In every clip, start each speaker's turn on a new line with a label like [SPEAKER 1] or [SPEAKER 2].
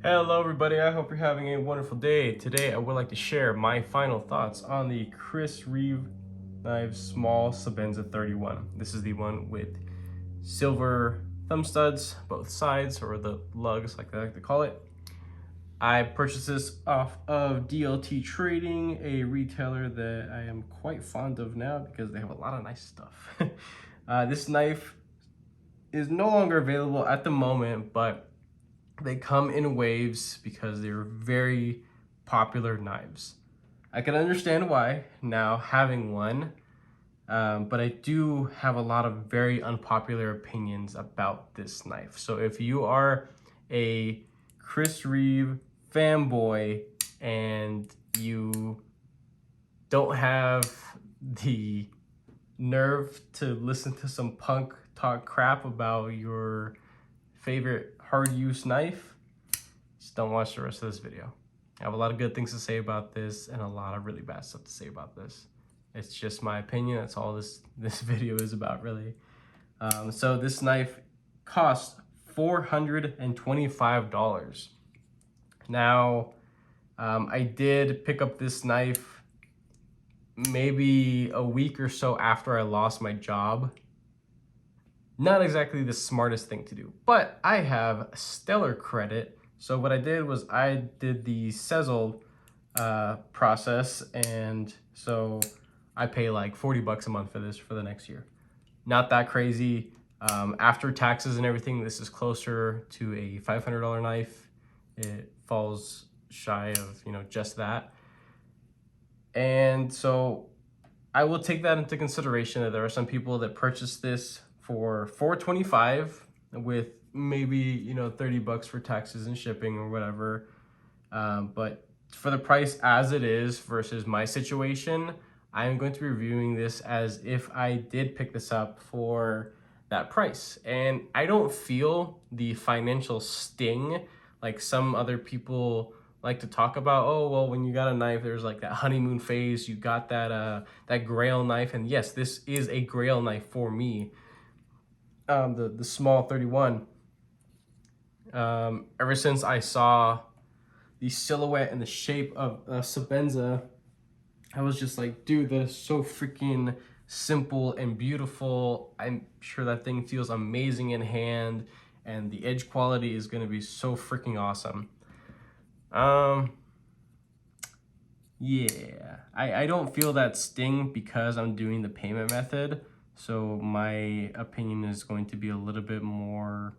[SPEAKER 1] Hello everybody, I hope you're having a wonderful day. Today I would like to share my final thoughts on the Reeve Knives Small Sebenza 31. This is the one with silver thumb studs, both sides, or the lugs like they like to call it. I purchased this off of DLT Trading, a retailer that I am quite fond of now because they have a lot of nice stuff. This knife is no longer available at the moment, but they come in waves because they're very popular knives. I can understand why now having one, but I do have a lot of very unpopular opinions about this knife. So if you are a Chris Reeve fanboy and you don't have the nerve to listen to some punk talk crap about your favorite hard use knife, just don't watch the rest of this video. I have a lot of good things to say about this and a lot of really bad stuff to say about this. It's just my opinion. That's all this video is about, really. So this knife cost $425. Now, I did pick up this knife maybe a week or so after I lost my job. Not exactly the smartest thing to do, but I have stellar credit. So what I did was I did the Sezzle process, and so I pay like 40 bucks a month for this for the next year. Not that crazy. After taxes and everything, this is closer to a $500 knife. It falls shy of, just that. And so I will take that into consideration that there are some people that purchase this for $425 with maybe 30 bucks for taxes and shipping or whatever, but for the price as it is versus my situation, I am going to be reviewing this as if I did pick this up for that price. And I don't feel the financial sting like some other people like to talk about. Oh, well, when you got a knife, there's like that honeymoon phase. You got that grail knife, and yes, this is a grail knife for me. The small 31. Ever since I saw the silhouette and the shape of Sebenza, I was just like, dude, that is so freaking simple and beautiful. I'm sure that thing feels amazing in hand, and the edge quality is going to be so freaking awesome. Yeah, I don't feel that sting because I'm doing the payment method. So my opinion is going to be a little bit more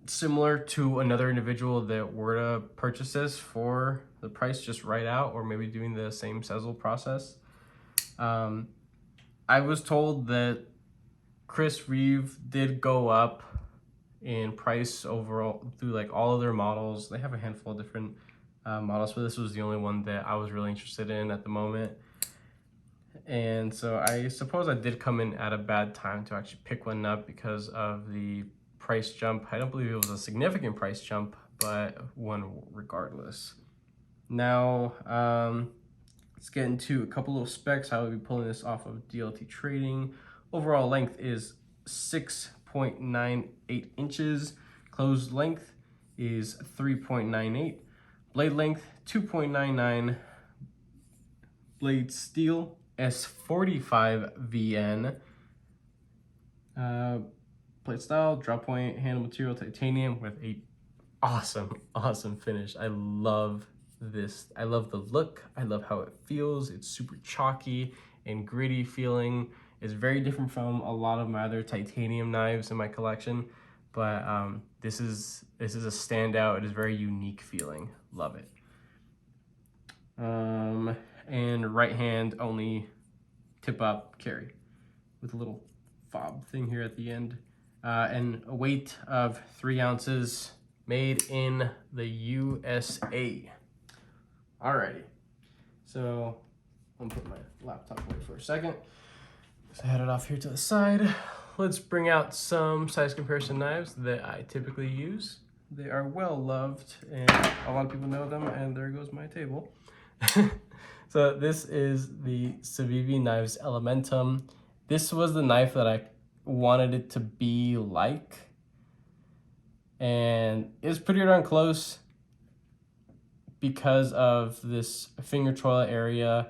[SPEAKER 1] similar to another individual that were to purchase this for the price just right out, or maybe doing the same Sezzle process. I was told that Chris Reeve did go up in price overall through like all of their models. They have a handful of different models, but this was the only one that I was really interested in at the moment. And so I suppose I did come in at a bad time to actually pick one up because of the price jump. I don't believe it was a significant price jump, but one regardless. Now, let's get into a couple of specs. I will be pulling this off of DLT Trading. Overall length is 6.98 inches. Closed length is 3.98. Blade length, 2.99. Blade steel, S45 VN. Plate style, drop point, handle material, titanium with a awesome finish. I love this. I love the look. I love how it feels. It's super chalky and gritty feeling. It's very different from a lot of my other titanium knives in my collection, but this is a standout. It is very unique feeling. Love it. And right hand only tip up carry with a little fob thing here at the end, and a weight of 3 ounces, made in the USA. Alrighty, so I'm gonna put my laptop away for a second. So I had it off here to the side. Let's bring out some size comparison knives that I typically use. They are well loved and a lot of people know them, and there goes my table. So this is the Civivi Knives Elementum. This was the knife that I wanted it to be like, and it's pretty darn close because of this finger toilet area.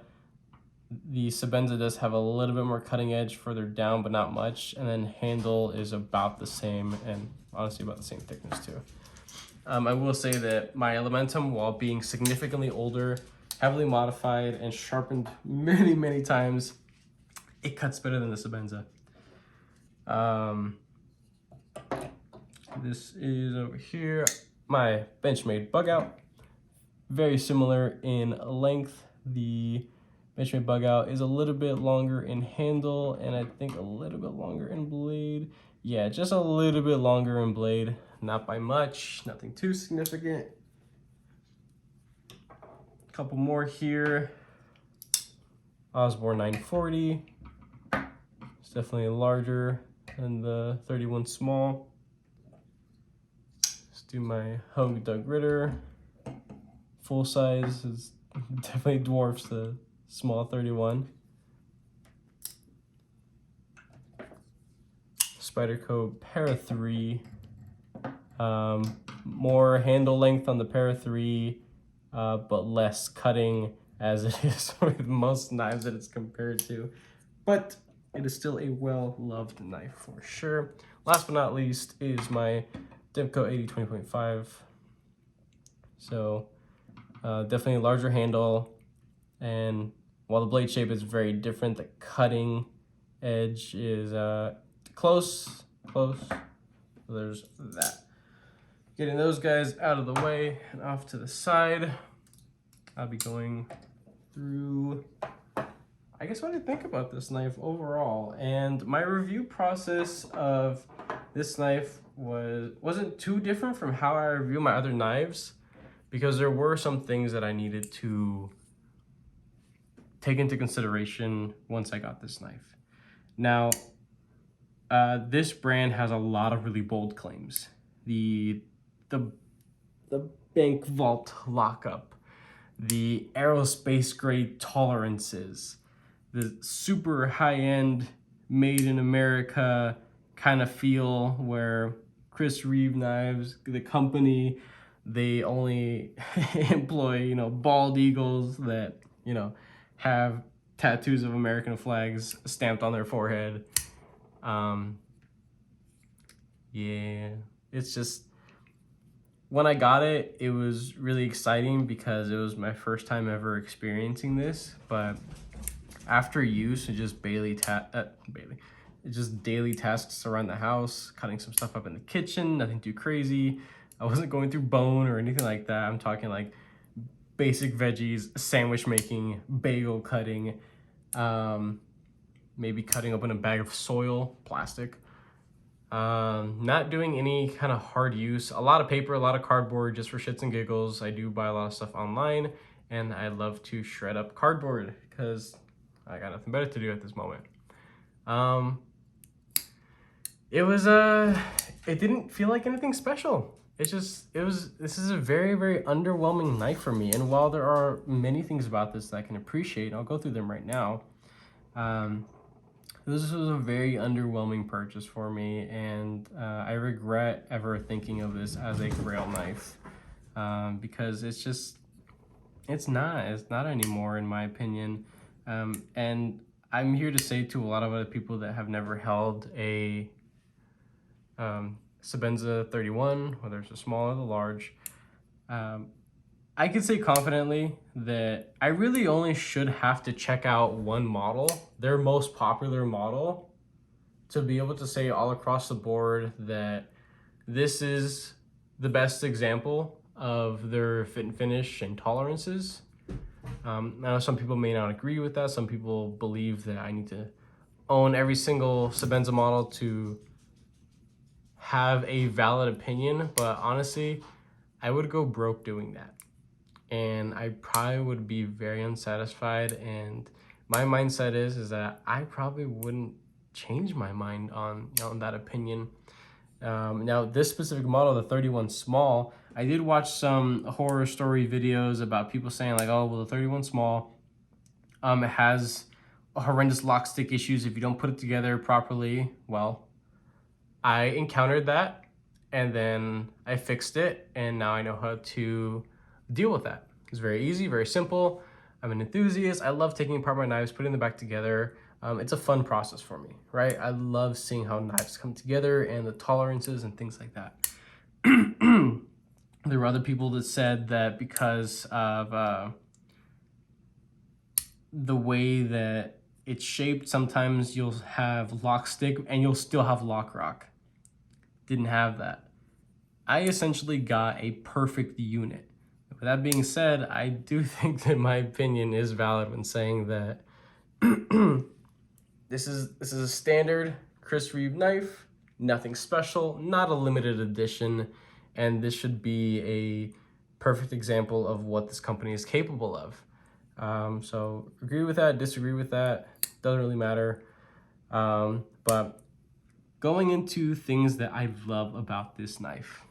[SPEAKER 1] The Sebenza does have a little bit more cutting edge further down, but not much. And then handle is about the same, and honestly about the same thickness too. I will say that my Elementum, while being significantly older, heavily modified, and sharpened many, many times, it cuts better than the Sebenza. This is over here, my Benchmade bug out. Very similar in length. The Benchmade bug out is a little bit longer in handle, and I think a little bit longer in blade. Yeah, just a little bit longer in blade, not by much, nothing too significant. A couple more here. Osborne 940. It's definitely larger than the 31 small. Let's do my Hogue Doug Ritter. Full size is definitely dwarfs the small 31. Spyderco Para 3. More handle length on the Para 3, but less cutting as it is with most knives that it's compared to. But it is still a well-loved knife for sure. Last but not least is my Demco 80 20.5. So definitely a larger handle, and while the blade shape is very different, the cutting edge is close. So there's that. Getting those guys out of the way and off to the side, I'll be going through, I guess, what I think about this knife overall. And my review process of this knife wasn't too different from how I review my other knives, because there were some things that I needed to take into consideration once I got this knife. Now, this brand has a lot of really bold claims. The bank vault lockup, the aerospace grade tolerances, the super high-end made in America kind of feel, where Chris Reeve Knives, the company, they only employ, bald eagles that, have tattoos of American flags stamped on their forehead. Yeah, it's just, when I got it, it was really exciting because it was my first time ever experiencing this. But after use, it just daily tasks around the house, cutting some stuff up in the kitchen, nothing too crazy. I wasn't going through bone or anything like that. I'm talking like basic veggies, sandwich making, bagel cutting, maybe cutting open a bag of soil, plastic. Not doing any kind of hard use. A lot of paper, a lot of cardboard, just for shits and giggles. I do buy a lot of stuff online, and I love to shred up cardboard because I got nothing better to do at this moment. It didn't feel like anything special. This is a very, very underwhelming knife for me. And while there are many things about this that I can appreciate, I'll go through them right now. This was a very underwhelming purchase for me, and I regret ever thinking of this as a grail knife, because it's not anymore, in my opinion. And I'm here to say to a lot of other people that have never held a Sebenza 31, whether it's the small or the large, I could say confidently that I really only should have to check out one model, their most popular model, to be able to say all across the board that this is the best example of their fit and finish and tolerances. I know some people may not agree with that. Some people believe that I need to own every single Sebenza model to have a valid opinion, but honestly, I would go broke doing that. And I probably would be very unsatisfied, and my mindset is that I probably wouldn't change my mind on that opinion. Now, this specific model, the 31 small, I did watch some horror story videos about people saying like, oh, well, the 31 small, it has horrendous lock stick issues if you don't put it together properly. Well, I encountered that, and then I fixed it, and now I know how to deal with that. It's very easy, very simple. I'm an enthusiast. I love taking apart my knives, putting them back together. It's a fun process for me, right? I love seeing how knives come together and the tolerances and things like that. There were other people that said that because of the way that it's shaped, sometimes you'll have lock stick and you'll still have lock rock. Didn't have that. I essentially got a perfect unit. With that being said, I do think that my opinion is valid when saying that this is a standard Chris Reeve knife, nothing special, not a limited edition, and this should be a perfect example of what this company is capable of. So agree with that, disagree with that, doesn't really matter. But going into things that I love about this knife,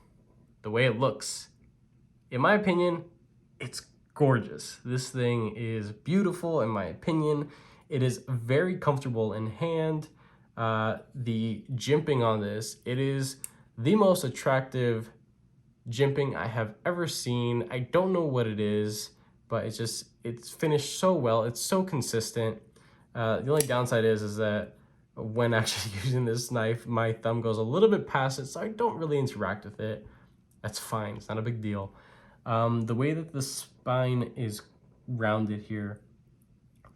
[SPEAKER 1] the way it looks, in my opinion, it's gorgeous. This thing is beautiful in my opinion. It is very comfortable in hand. The jimping on this, it is the most attractive jimping I have ever seen. I don't know what it is, but it's finished so well. It's so consistent. The only downside is that when actually using this knife, my thumb goes a little bit past it, so I don't really interact with it. That's fine, it's not a big deal. The way that the spine is rounded here,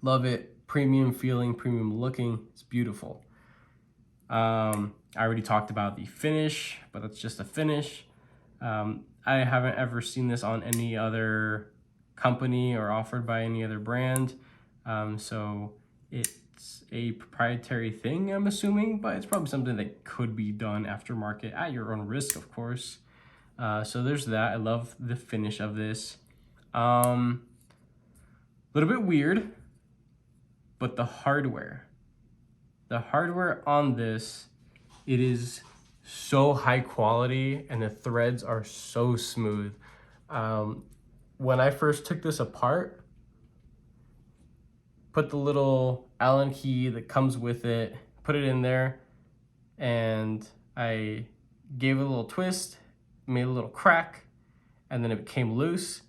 [SPEAKER 1] love it. Premium feeling, premium looking, it's beautiful. I already talked about the finish, but that's just a finish. I haven't ever seen this on any other company or offered by any other brand. So it's a proprietary thing, I'm assuming, but it's probably something that could be done aftermarket at your own risk, of course. So there's that. I love the finish of this. A little bit weird, but the hardware on this, it is so high quality and the threads are so smooth. When I first took this apart, put the little Allen key that comes with it, put it in there, and I gave it a little twist, made a little crack, and then it became loose.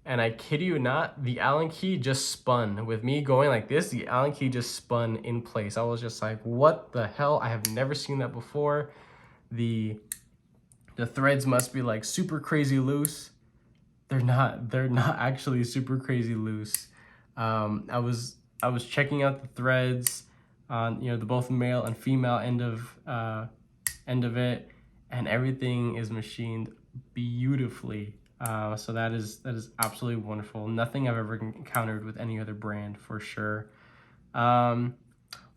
[SPEAKER 1] And I kid you not, the Allen key just spun. With me going like this, the Allen key just spun in place. I was just like, what the hell? I have never seen that before. The threads must be like super crazy loose. They're not actually super crazy loose. I was checking out the threads on, you know, the both male and female end of it, and everything is machined beautifully. So that is absolutely wonderful. Nothing I've ever encountered with any other brand for sure. A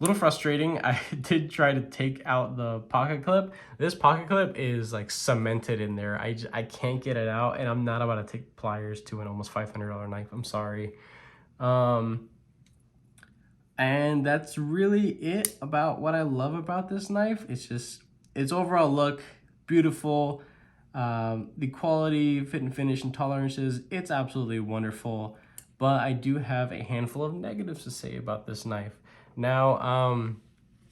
[SPEAKER 1] little frustrating. I did try to take out the pocket clip. This pocket clip is like cemented in there. I can't get it out, and I'm not about to take pliers to an almost $500 knife. I'm sorry. And that's really it about what I love about this knife. It's just its overall look, beautiful. The quality, fit and finish, and tolerances, it's absolutely wonderful. But I do have a handful of negatives to say about this knife. Now,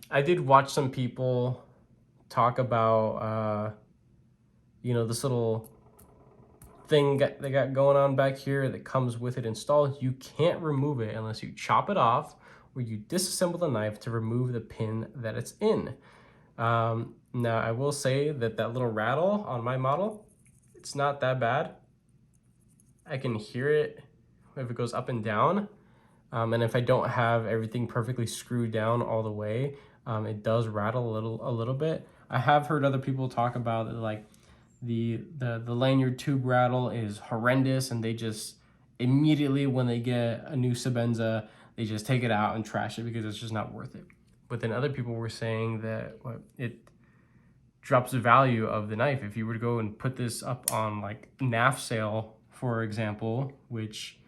[SPEAKER 1] I did watch some people talk about, you know, this little thing they got going on back here that comes with it installed. You can't remove it unless you chop it off or you disassemble the knife to remove the pin that it's in. Now, I will say that that little rattle on my model, it's not that bad. I can hear it if it goes up and down. And if I don't have everything perfectly screwed down all the way, it does rattle a little bit. I have heard other people talk about like the lanyard tube rattle is horrendous, and they just immediately when they get a new Sebenza, they just take it out and trash it because it's just not worth it. But then other people were saying that it drops the value of the knife. If you were to go and put this up on like NAF sale, for example, which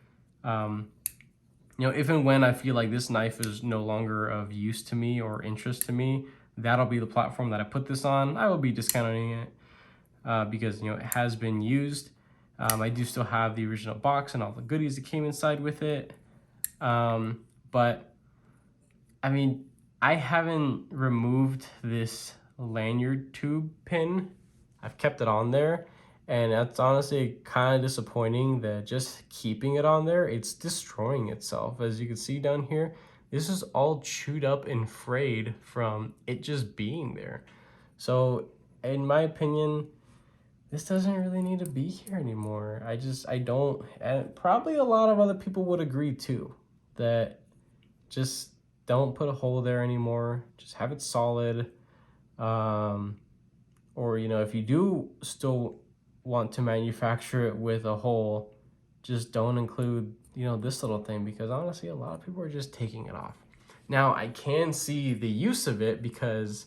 [SPEAKER 1] you know, if and when I feel like this knife is no longer of use to me or interest to me, that'll be the platform that I put this on. I will be discounting it because, you know, it has been used. I do still have the original box and all the goodies that came inside with it. But I mean, I haven't removed this lanyard tube pin I've kept it on there, and that's honestly kind of disappointing that just keeping it on there, it's destroying itself. As you can see down here, this is all chewed up and frayed from it just being there. So in my opinion, this doesn't really need to be here anymore. I don't, and probably a lot of other people would agree too, that just don't put a hole there anymore. Just have it solid. Or, you know, if you do still want to manufacture it with a hole, just don't include, you know, this little thing, because honestly, a lot of people are just taking it off. Now, I can see the use of it because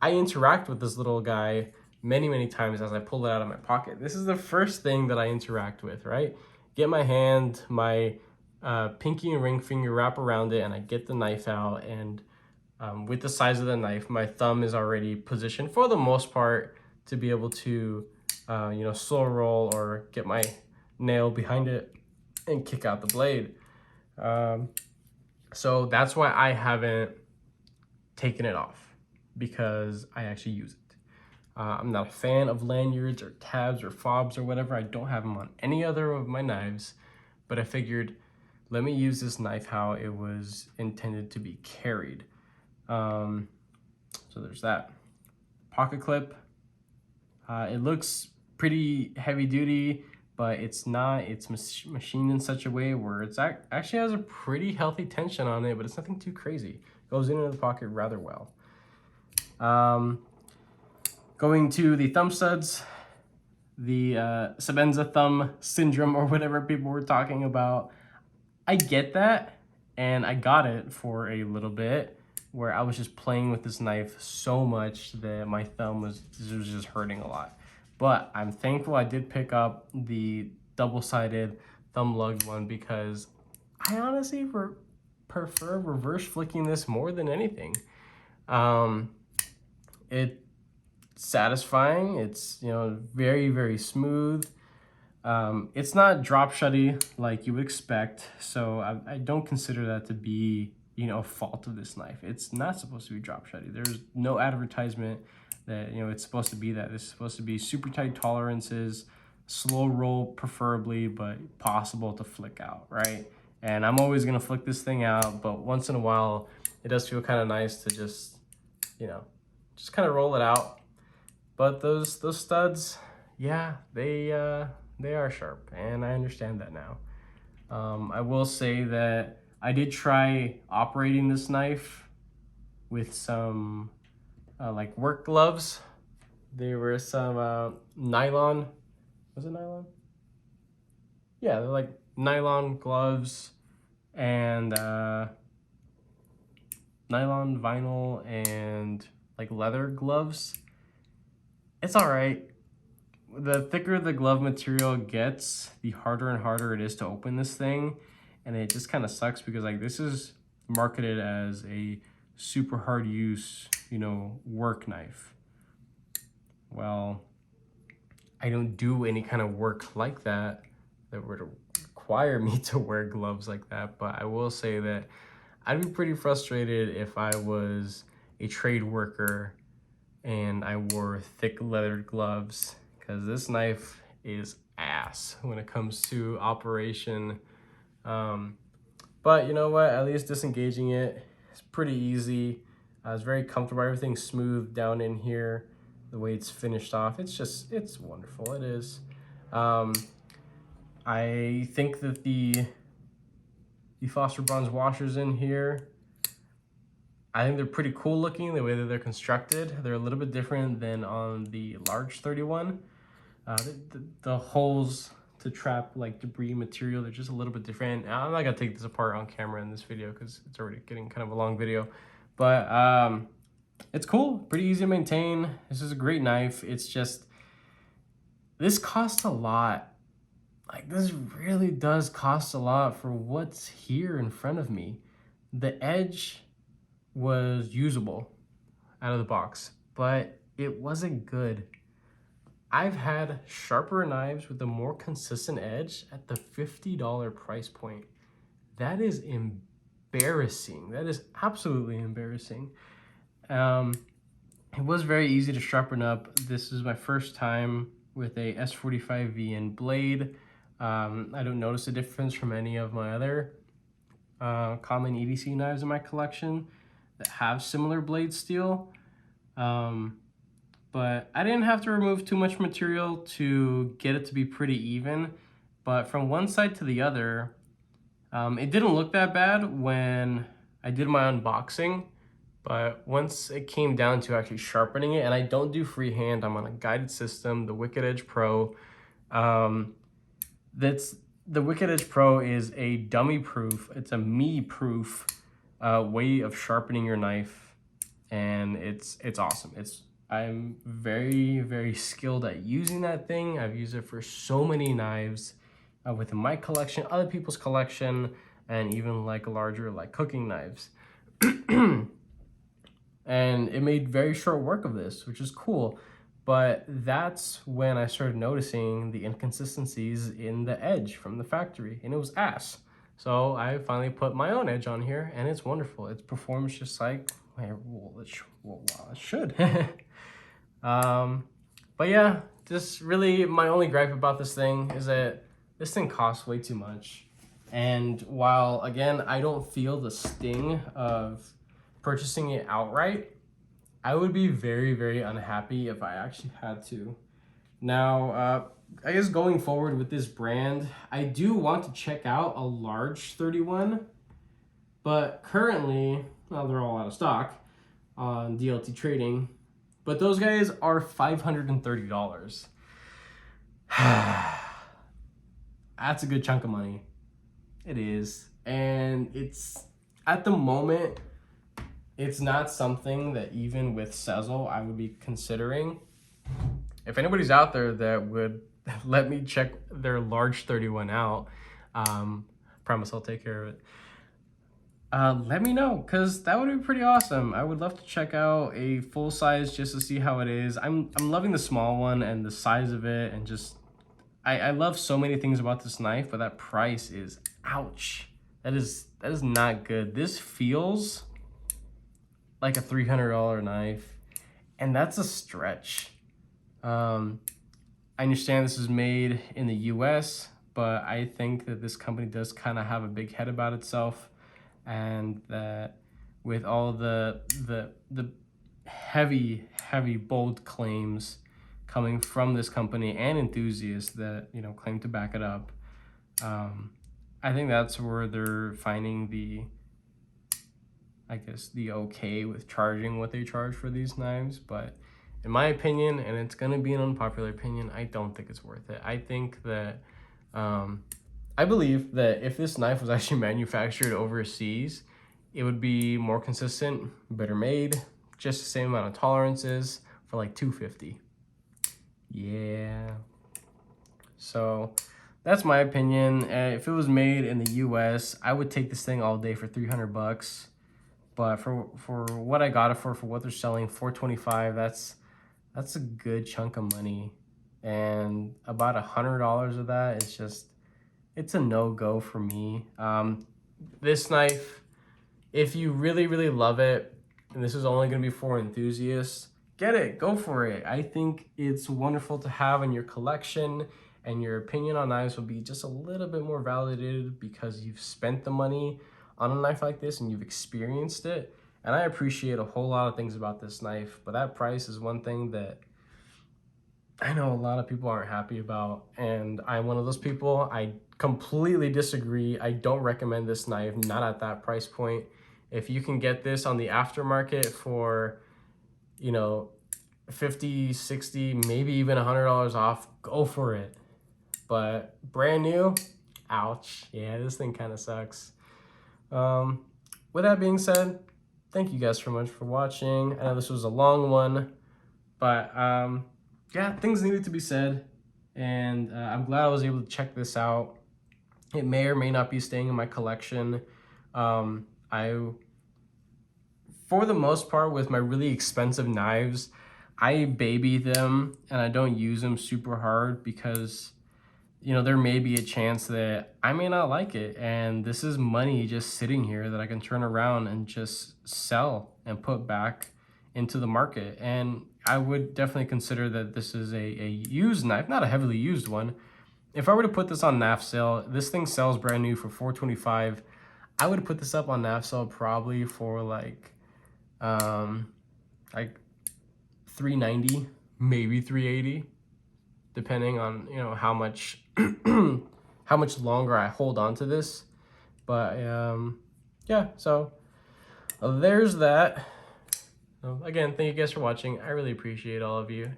[SPEAKER 1] I interact with this little guy many, many times as I pull it out of my pocket. This is the first thing that I interact with, right? Get my hand, my pinky and ring finger, wrap around it, and I get the knife out. And with the size of the knife, my thumb is already positioned for the most part to be able to, you know, slow roll or get my nail behind it and kick out the blade. So that's why I haven't taken it off, because I actually use it. I'm not a fan of lanyards or tabs or fobs or whatever. I don't have them on any other of my knives, but I figured, let me use this knife how it was intended to be carried. So there's that. Pocket clip. It looks pretty heavy duty, but it's not. It's machined in such a way where it's actually has a pretty healthy tension on it, but it's nothing too crazy. Goes into the pocket rather well. Going to the thumb studs, the Sebenza thumb syndrome or whatever people were talking about. I get that, and I got it for a little bit where I was just playing with this knife so much that my thumb was just hurting a lot. But I'm thankful I did pick up the double-sided thumb lugged one, because I honestly prefer reverse flicking this more than anything. It's satisfying. It's, you know, very, very smooth. It's not drop shutty like you would expect, so I don't consider that to be, you know, a fault of this knife. It's not supposed to be drop shutty. There's no advertisement that, you know, it's supposed to be that. This is supposed to be super tight tolerances, slow roll preferably, but possible to flick out, right? And I'm always gonna flick this thing out, but once in a while, it does feel kind of nice to just, you know, just kind of roll it out. But those studs, yeah, they are sharp, and I understand that now. I will say that I did try operating this knife with some like work gloves. There were some nylon. Was it nylon? Yeah, they're like nylon gloves and nylon, vinyl, and like leather gloves. It's all right. The thicker the glove material gets, the harder and harder it is to open this thing. And it just kind of sucks because like this is marketed as a super hard use, you know, work knife. Well, I don't do any kind of work like that would require me to wear gloves like that. But I will say that I'd be pretty frustrated if I was a trade worker and I wore thick leathered gloves, because this knife is ass when it comes to operation. But you know what, at least disengaging it is pretty easy. It's very comfortable. Everything's smooth down in here. The way it's finished off, it's wonderful. It is. I think that the phosphor bronze washers in here, I think they're pretty cool looking, the way that they're constructed. They're a little bit different than on the large 31. The holes to trap like debris material, they're just a little bit different. I'm not gonna take this apart on camera in this video because it's already getting kind of a long video. But it's cool, pretty easy to maintain. This is a great knife. It's just, this costs a lot. Like, this really does cost a lot for what's here in front of me. The edge was usable out of the box, but it wasn't good. I've had sharper knives with a more consistent edge at the $50 price point. That is embarrassing. That is absolutely embarrassing. It was very easy to sharpen up. This is my first time with a S45VN blade. I don't notice a difference from any of my other common EDC knives in my collection that have similar blade steel. But I didn't have to remove too much material to get it to be pretty even. But from one side to the other, it didn't look that bad when I did my unboxing. But once it came down to actually sharpening it, and I don't do freehand, I'm on a guided system, the Wicked Edge Pro. The Wicked Edge Pro is a dummy proof, it's a me proof way of sharpening your knife, and it's awesome. I'm very, very skilled at using that thing. I've used it for so many knives within my collection, other people's collection, and even like larger like cooking knives. And it made very short work of this, which is cool. But that's when I started noticing the inconsistencies in the edge from the factory, and it was ass. So I finally put my own edge on here, and it's wonderful. It performs just like, well, it should. But yeah, just really my only gripe about this thing is that this thing costs way too much. And while, again, I don't feel the sting of purchasing it outright, I would be very, very unhappy if I actually had to. Now, I guess going forward with this brand, I do want to check out a large 31, but currently, well, they're all out of stock on DLT Trading, but those guys are $530. That's a good chunk of money. It is. And it's, at the moment, it's not something that even with Sezzle I would be considering. If anybody's out there that would let me check their large 31 out, promise I'll take care of it. Let me know, because that would be pretty awesome. I would love to check out a full size just to see how it is. I'm loving the small one and the size of it, and just I love so many things about this knife, but that price is ouch. That is not good. This feels like a $300 knife, and that's a stretch. I understand this is made in the US, but I think that this company does kind of have a big head about itself, and that with all the heavy bold claims coming from this company and enthusiasts that, you know, claim to back it up, I think that's where they're finding the, I guess, the okay with charging what they charge for these knives. But in my opinion, and it's gonna be an unpopular opinion, I don't think it's worth it. I think that, I believe that if this knife was actually manufactured overseas, it would be more consistent, better made, just the same amount of tolerances for like $250. Yeah. So that's my opinion. If it was made in the US, I would take this thing all day for 300 bucks. But for what I got it for what they're selling, $425, that's a good chunk of money. And about $100 of that is just, it's a no-go for me. This knife, if you really, really love it, and this is only gonna be for enthusiasts, get it, go for it. I think it's wonderful to have in your collection, and your opinion on knives will be just a little bit more validated because you've spent the money on a knife like this and you've experienced it. And I appreciate a whole lot of things about this knife, but that price is one thing that I know a lot of people aren't happy about, and I'm one of those people. I completely disagree. I don't recommend this knife, not at that price point. If you can get this on the aftermarket for, you know, 50, 60, maybe even $100 off, go for it. But brand new, ouch. Yeah, this thing kind of sucks. With that being said, thank you guys so much for watching. I know this was a long one, but yeah, things needed to be said, and I'm glad I was able to check this out. It may or may not be staying in my collection. For the most part, with my really expensive knives, I baby them and I don't use them super hard because, you know, there may be a chance that I may not like it, and this is money just sitting here that I can turn around and just sell and put back into the market. And I would definitely consider that this is a used knife, not a heavily used one. If I were to put this on NAF sale, this thing sells brand new for $425. I would put this up on NAF sale probably for like $390, maybe $380, depending on, you know, how much how much longer I hold on to this. But yeah, so there's that. Again, thank you guys for watching. I really appreciate all of you.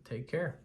[SPEAKER 1] Take care.